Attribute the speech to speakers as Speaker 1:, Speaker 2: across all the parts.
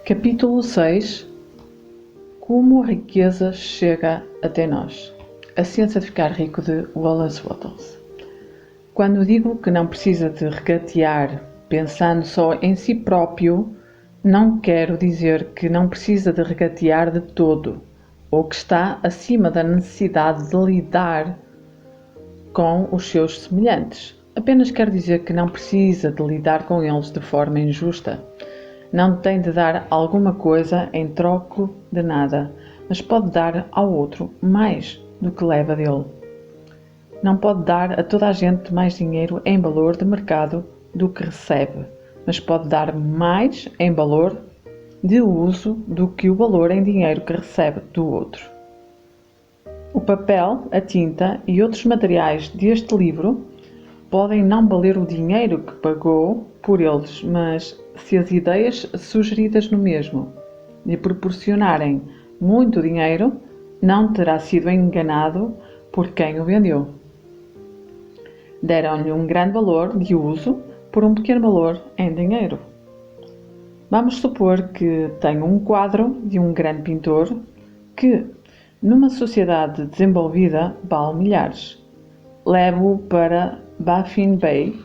Speaker 1: Capítulo 6: Como a riqueza chega até nós. A ciência de ficar rico, de Wallace Wattles. Quando digo que não precisa de regatear pensando só em si próprio, não quero dizer que não precisa de regatear de todo, ou que está acima da necessidade de lidar com os seus semelhantes. Apenas quero dizer que não precisa de lidar com eles de forma injusta. Não tem de dar alguma coisa em troco de nada, mas pode dar ao outro mais do que leva dele. Não pode dar a toda a gente mais dinheiro em valor de mercado do que recebe, mas pode dar mais em valor de uso do que o valor em dinheiro que recebe do outro. O papel, a tinta e outros materiais deste livro podem não valer o dinheiro que pagou por eles, mas se as ideias sugeridas no mesmo lhe proporcionarem muito dinheiro, não terá sido enganado por quem o vendeu. Deram-lhe um grande valor de uso por um pequeno valor em dinheiro. Vamos supor que tenho um quadro de um grande pintor que, numa sociedade desenvolvida, vale milhares. Levo-o para Baffin Bay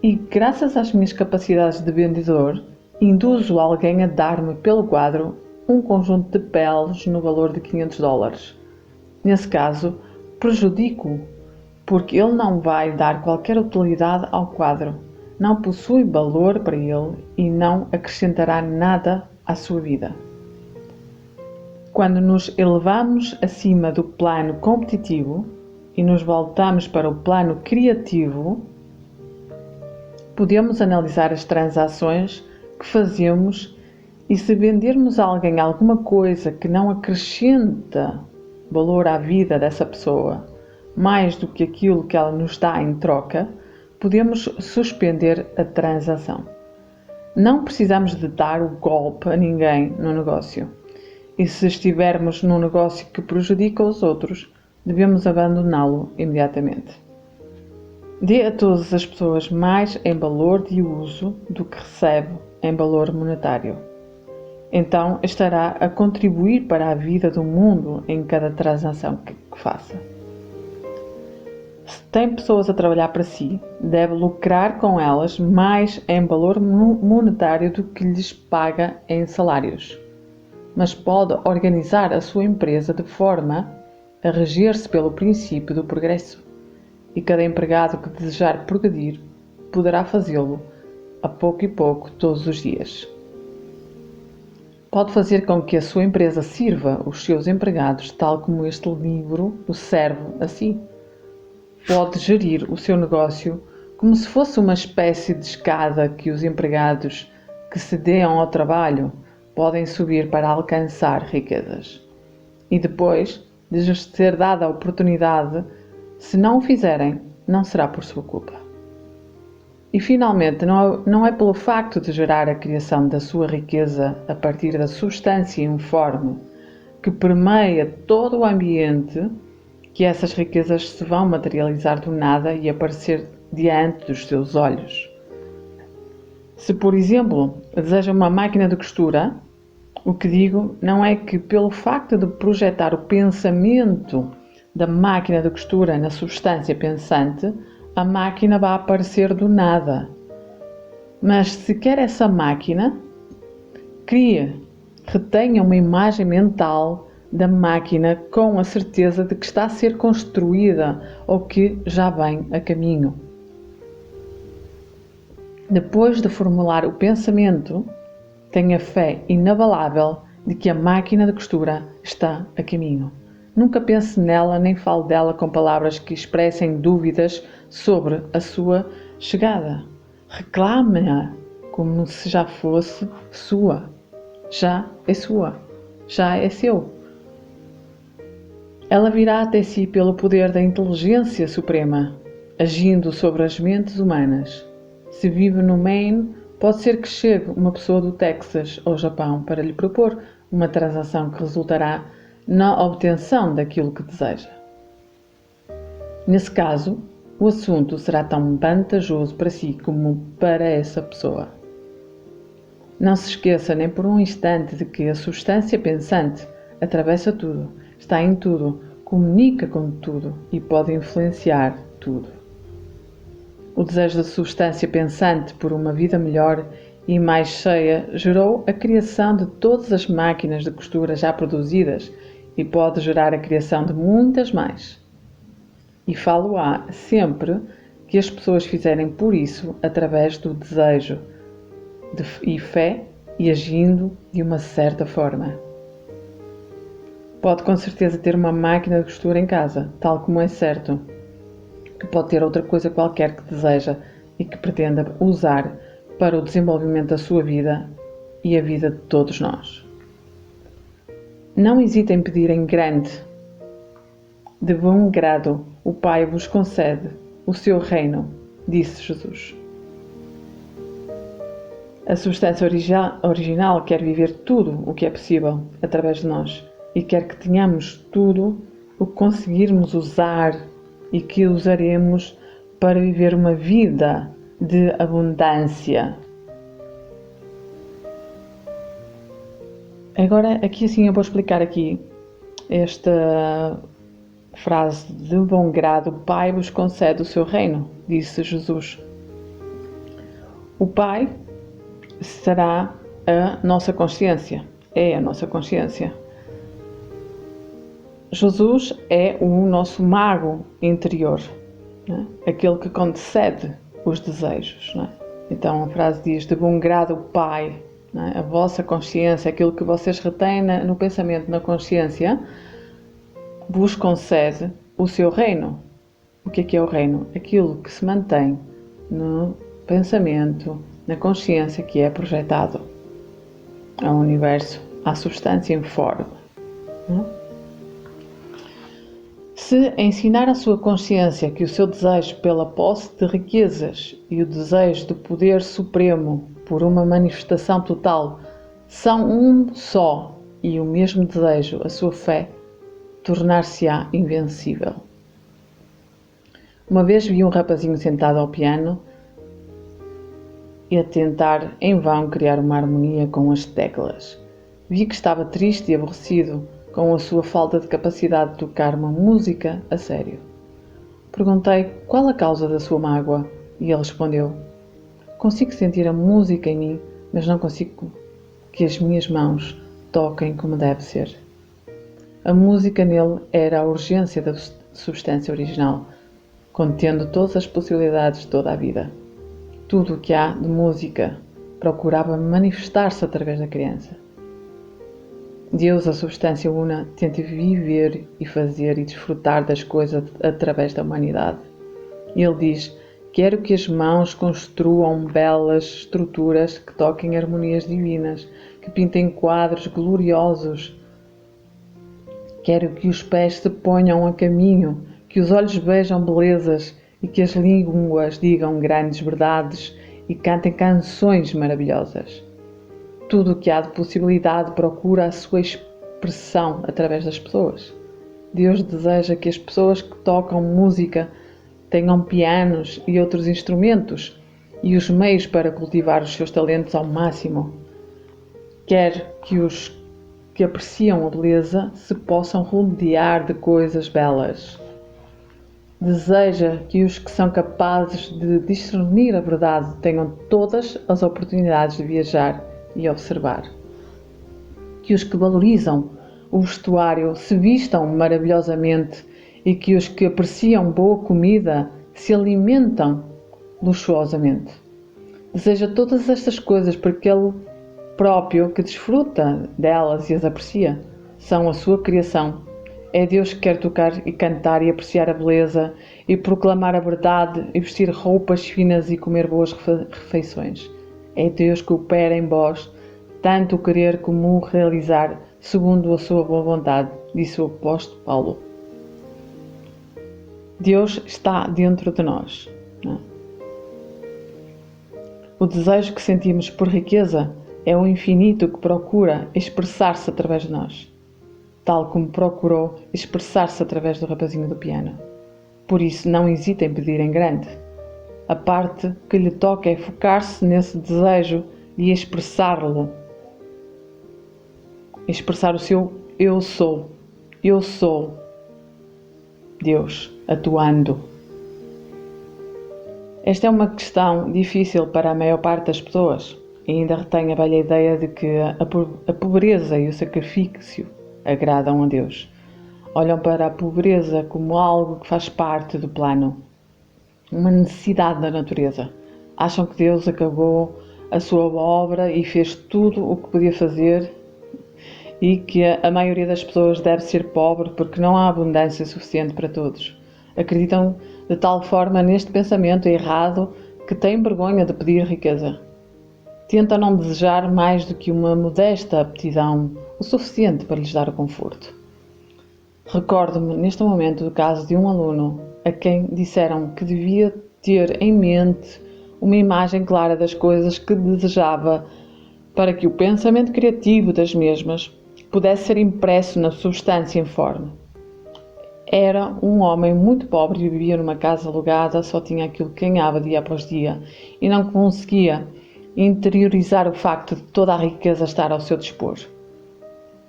Speaker 1: e, graças às minhas capacidades de vendedor, induzo alguém a dar-me pelo quadro um conjunto de peles no valor de $500. Nesse caso, prejudico-o, porque ele não vai dar qualquer utilidade ao quadro, não possui valor para ele e não acrescentará nada à sua vida. Quando nos elevamos acima do plano competitivo e nos voltamos para o plano criativo, podemos analisar as transações que fazemos e, se vendermos a alguém alguma coisa que não acrescenta valor à vida dessa pessoa, mais do que aquilo que ela nos dá em troca, podemos suspender a transação. Não precisamos de dar o golpe a ninguém no negócio. E se estivermos num negócio que prejudica os outros, devemos abandoná-lo imediatamente. Dê a todas as pessoas mais em valor de uso do que recebe em valor monetário. Então estará a contribuir para a vida do mundo em cada transação que faça. Se tem pessoas a trabalhar para si, deve lucrar com elas mais em valor monetário do que lhes paga em salários. Mas pode organizar a sua empresa de forma a reger-se pelo princípio do progresso. E cada empregado que desejar progredir poderá fazê-lo a pouco e pouco todos os dias. Pode fazer com que a sua empresa sirva os seus empregados tal como este livro o serve a si. Pode gerir o seu negócio como se fosse uma espécie de escada que os empregados que se deem ao trabalho podem subir para alcançar riquezas. E depois de lhes ser dada a oportunidade, se não o fizerem, não será por sua culpa. E finalmente, não é pelo facto de gerar a criação da sua riqueza a partir da substância informe que permeia todo o ambiente que essas riquezas se vão materializar do nada e aparecer diante dos seus olhos. Se, por exemplo, deseja uma máquina de costura, o que digo não é que pelo facto de projetar o pensamento da máquina de costura na substância pensante, a máquina vai aparecer do nada. Mas se quer essa máquina, retenha uma imagem mental da máquina com a certeza de que está a ser construída ou que já vem a caminho. Depois de formular o pensamento, tenha fé inabalável de que a máquina de costura está a caminho. Nunca pense nela nem fale dela com palavras que expressem dúvidas sobre a sua chegada. Reclame-a como se já fosse sua. Já é sua. Já é seu. Ela virá até si pelo poder da inteligência suprema, agindo sobre as mentes humanas. Se vive no Maine, pode ser que chegue uma pessoa do Texas ou Japão para lhe propor uma transação que resultará na obtenção daquilo que deseja. Nesse caso, o assunto será tão vantajoso para si como para essa pessoa. Não se esqueça nem por um instante de que a substância pensante atravessa tudo, está em tudo, comunica com tudo e pode influenciar tudo. O desejo da substância pensante por uma vida melhor e mais cheia gerou a criação de todas as máquinas de costura já produzidas e pode gerar a criação de muitas mais. E falo-á sempre que as pessoas fizerem por isso através do desejo e fé e agindo de uma certa forma. Pode com certeza ter uma máquina de costura em casa, tal como é certo que pode ter outra coisa qualquer que deseja e que pretenda usar para o desenvolvimento da sua vida e a vida de todos nós. Não hesite em pedir em grande. De bom grado o Pai vos concede o seu reino, disse Jesus. A substância original quer viver tudo o que é possível através de nós e quer que tenhamos tudo o que conseguirmos usar e que usaremos para viver uma vida de abundância. Agora, aqui assim eu vou explicar aqui esta frase: de bom grado o Pai vos concede o seu reino, disse Jesus. O Pai será a nossa consciência, é a nossa consciência. Jesus é o nosso mago interior, né? Aquele que concede os desejos. Né? Então a frase diz: de bom grado o Pai, né? A vossa consciência, aquilo que vocês retêm no pensamento, na consciência, vos concede o seu reino. O que é o reino? Aquilo que se mantém no pensamento, na consciência, que é projetado ao universo, à substância informe. Se ensinar à sua consciência que o seu desejo pela posse de riquezas e o desejo do poder supremo por uma manifestação total são um só e o mesmo desejo, a sua fé tornar-se-á invencível. Uma vez vi um rapazinho sentado ao piano e a tentar em vão criar uma harmonia com as teclas. Vi que estava triste e aborrecido com a sua falta de capacidade de tocar uma música a sério. Perguntei qual a causa da sua mágoa e ele respondeu: consigo sentir a música em mim, mas não consigo que as minhas mãos toquem como deve ser. A música nele era a urgência da substância original, contendo todas as possibilidades de toda a vida. Tudo o que há de música procurava manifestar-se através da criança. Deus, a substância una, tenta viver e fazer e desfrutar das coisas através da humanidade. Ele diz: quero que as mãos construam belas estruturas que toquem harmonias divinas, que pintem quadros gloriosos. Quero que os pés se ponham a caminho, que os olhos vejam belezas e que as línguas digam grandes verdades e cantem canções maravilhosas. Tudo o que há de possibilidade procura a sua expressão através das pessoas. Deus deseja que as pessoas que tocam música tenham pianos e outros instrumentos e os meios para cultivar os seus talentos ao máximo. Quer que os que apreciam a beleza se possam rodear de coisas belas. Deseja que os que são capazes de discernir a verdade tenham todas as oportunidades de viajar e observar. Que os que valorizam o vestuário se vistam maravilhosamente e que os que apreciam boa comida se alimentam luxuosamente. Deseja todas estas coisas porque ele próprio que desfruta delas e as aprecia. São a sua criação. É Deus que quer tocar e cantar e apreciar a beleza e proclamar a verdade e vestir roupas finas e comer boas refeições. É Deus que opera em vós, tanto o querer como o realizar, segundo a sua boa vontade, disse o apóstolo Paulo. Deus está dentro de nós. O desejo que sentimos por riqueza é o infinito que procura expressar-se através de nós, tal como procurou expressar-se através do rapazinho do piano. Por isso, não hesite em pedir em grande. A parte que lhe toca é focar-se nesse desejo e expressá-lo. Expressar o seu eu sou. Eu sou Deus atuando. Esta é uma questão difícil para a maior parte das pessoas e ainda retém a velha ideia de que a pobreza e o sacrifício agradam a Deus. Olham para a pobreza como algo que faz parte do plano, uma necessidade da natureza. Acham que Deus acabou a sua obra e fez tudo o que podia fazer e que a maioria das pessoas deve ser pobre porque não há abundância suficiente para todos. Acreditam de tal forma neste pensamento errado que têm vergonha de pedir riqueza. Tentam não desejar mais do que uma modesta aptidão, o suficiente para lhes dar o conforto. Recordo-me neste momento do caso de um aluno a quem disseram que devia ter em mente uma imagem clara das coisas que desejava para que o pensamento criativo das mesmas pudesse ser impresso na substância informe. Era um homem muito pobre e vivia numa casa alugada, só tinha aquilo que ganhava dia após dia e não conseguia interiorizar o facto de toda a riqueza estar ao seu dispor.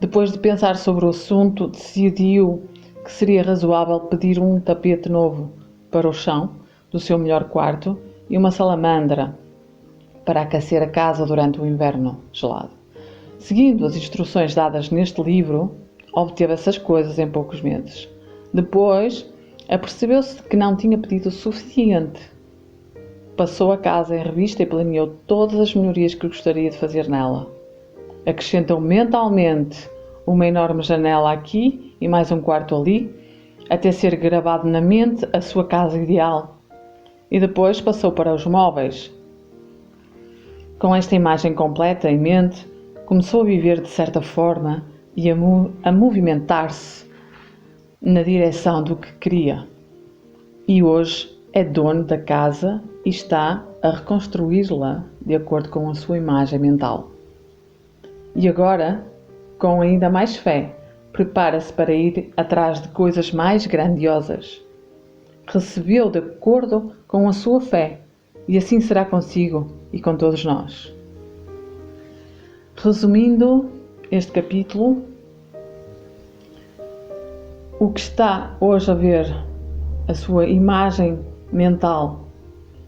Speaker 1: Depois de pensar sobre o assunto, decidiu que seria razoável pedir um tapete novo para o chão do seu melhor quarto e uma salamandra para aquecer a casa durante o inverno gelado. Seguindo as instruções dadas neste livro, obteve essas coisas em poucos meses. Depois, apercebeu-se que não tinha pedido o suficiente. Passou a casa em revista e planeou todas as melhorias que gostaria de fazer nela. Acrescentou mentalmente uma enorme janela aqui e mais um quarto ali, até ser gravado na mente a sua casa ideal. E depois passou para os móveis. Com esta imagem completa em mente, começou a viver de certa forma e a movimentar-se na direção do que queria. E hoje é dono da casa e está a reconstruí-la de acordo com a sua imagem mental. E agora, com ainda mais fé, prepara-se para ir atrás de coisas mais grandiosas. Recebeu de acordo com a sua fé, e assim será consigo e com todos nós. Resumindo este capítulo, o que está hoje a ver, a sua imagem mental,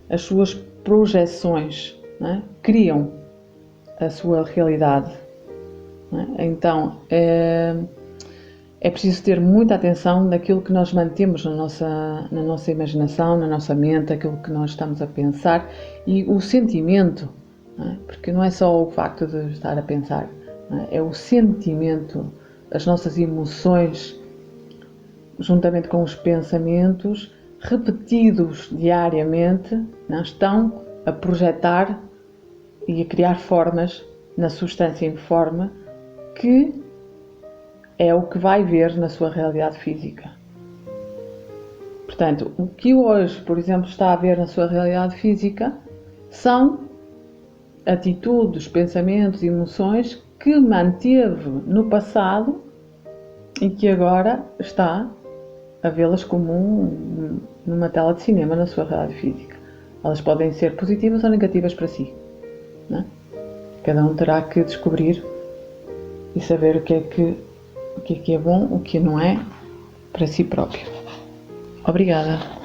Speaker 1: as suas projeções, criam a sua realidade. Então, é preciso ter muita atenção naquilo que nós mantemos na nossa imaginação, na nossa mente, aquilo que nós estamos a pensar e o sentimento, porque não é só o facto de estar a pensar, é o sentimento, as nossas emoções, juntamente com os pensamentos repetidos diariamente, estão a projetar e a criar formas na substância informe que é o que vai ver na sua realidade física. Portanto, o que hoje, por exemplo, está a ver na sua realidade física são atitudes, pensamentos e emoções que manteve no passado e que agora está a vê-las como numa tela de cinema na sua realidade física. Elas podem ser positivas ou negativas para si. Cada um terá que descobrir e saber o que é bom, o que não é, para si próprio. Obrigada.